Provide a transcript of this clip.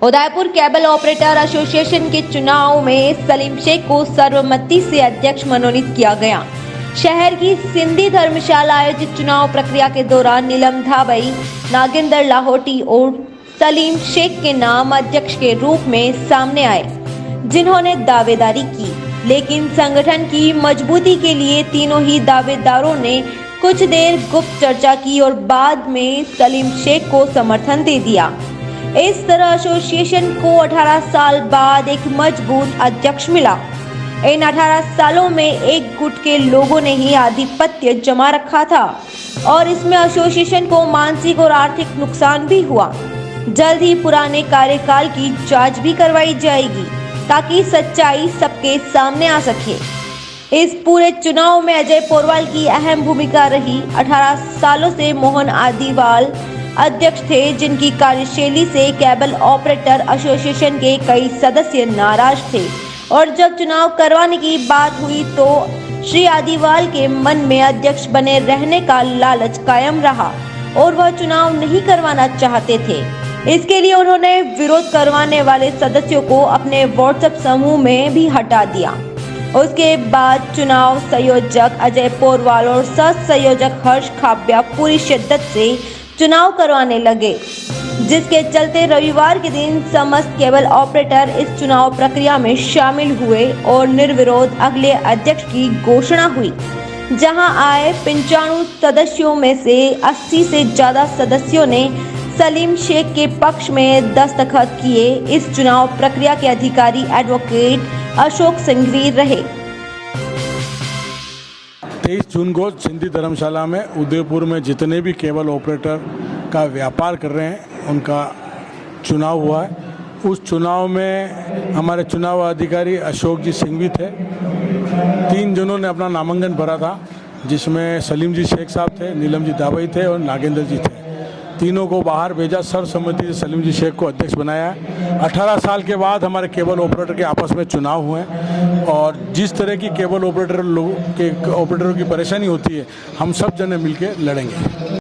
Udaipur cable operator association के चुनाव में सलीम शेख को सर्वसम्मति से अध्यक्ष मनोनीत किया गया। शहर की सिंधी धर्मशाला आयोजित चुनाव प्रक्रिया के दौरान नीलम धाबई, नागेंद्र लाहौटी और सलीम शेख के नाम अध्यक्ष के रूप में सामने आए, जिन्होंने दावेदारी की। लेकिन संगठन की मजबूती के लिए तीनों ही दावेदारों ने कुछ देर गुप्त चर्चा की और बाद में सलीम शेख को समर्थन दे दिया। इस तरह एसोसिएशन को 18 साल बाद एक मजबूत अध्यक्ष मिला। इन 18 सालों में एक गुट के लोगों ने ही आधिपत्य जमा रखा था और इसमें एसोसिएशन को मानसिक और आर्थिक नुकसान भी हुआ। जल्द ही पुराने कार्यकाल की जांच भी करवाई जाएगी ताकि सच्चाई सबके सामने आ सके। इस पूरे चुनाव में अजय पोरवाल की अहम भूमिका रही। 18 सालों से मोहन आदिवाल अध्यक्ष थे, जिनकी कार्यशैली से केबल ऑपरेटर एसोसिएशन के कई सदस्य नाराज थे और जब चुनाव करवाने की बात हुई तो श्री आदिवाल के मन में अध्यक्ष बने रहने का लालच कायम रहा और वह चुनाव नहीं करवाना चाहते थे। इसके लिए उन्होंने विरोध करवाने वाले सदस्यों को अपने व्हाट्सएप समूह में भी हटा दिया। उसके बाद चुनाव संयोजक अजय पोरवाल और सह संयोजक हर्ष खाब्या पूरी शिद्दत से चुनाव करवाने लगे, जिसके चलते रविवार के दिन समस्त केबल ऑपरेटर इस चुनाव प्रक्रिया में शामिल हुए और निर्विरोध अगले अध्यक्ष की घोषणा हुई। जहां आए 95 सदस्यों में से 80 से ज्यादा सदस्यों ने सलीम शेख के पक्ष में दस्तखत किए। इस चुनाव प्रक्रिया के अधिकारी एडवोकेट अशोक सिंघवी रहे। 23 जून को सिंधी धर्मशाला में उदयपुर में जितने भी केबल ऑपरेटर का व्यापार कर रहे हैं उनका चुनाव हुआ है। उस चुनाव में हमारे चुनाव अधिकारी अशोक जी सिंघवी थे। 3 जनों ने अपना नामांकन भरा था, जिसमें सलीम जी शेख साहब थे, नीलम जी धाबई थे और नागेंद्र जी थे। तीनों को बाहर भेजा, सर्वसम्मति से सलीम जी शेख को अध्यक्ष बनाया। 18 साल के बाद हमारे केबल ऑपरेटर के आपस में चुनाव हुए और जिस तरह की केबल ऑपरेटरों की परेशानी होती है, हम सब जने मिलके लड़ेंगे।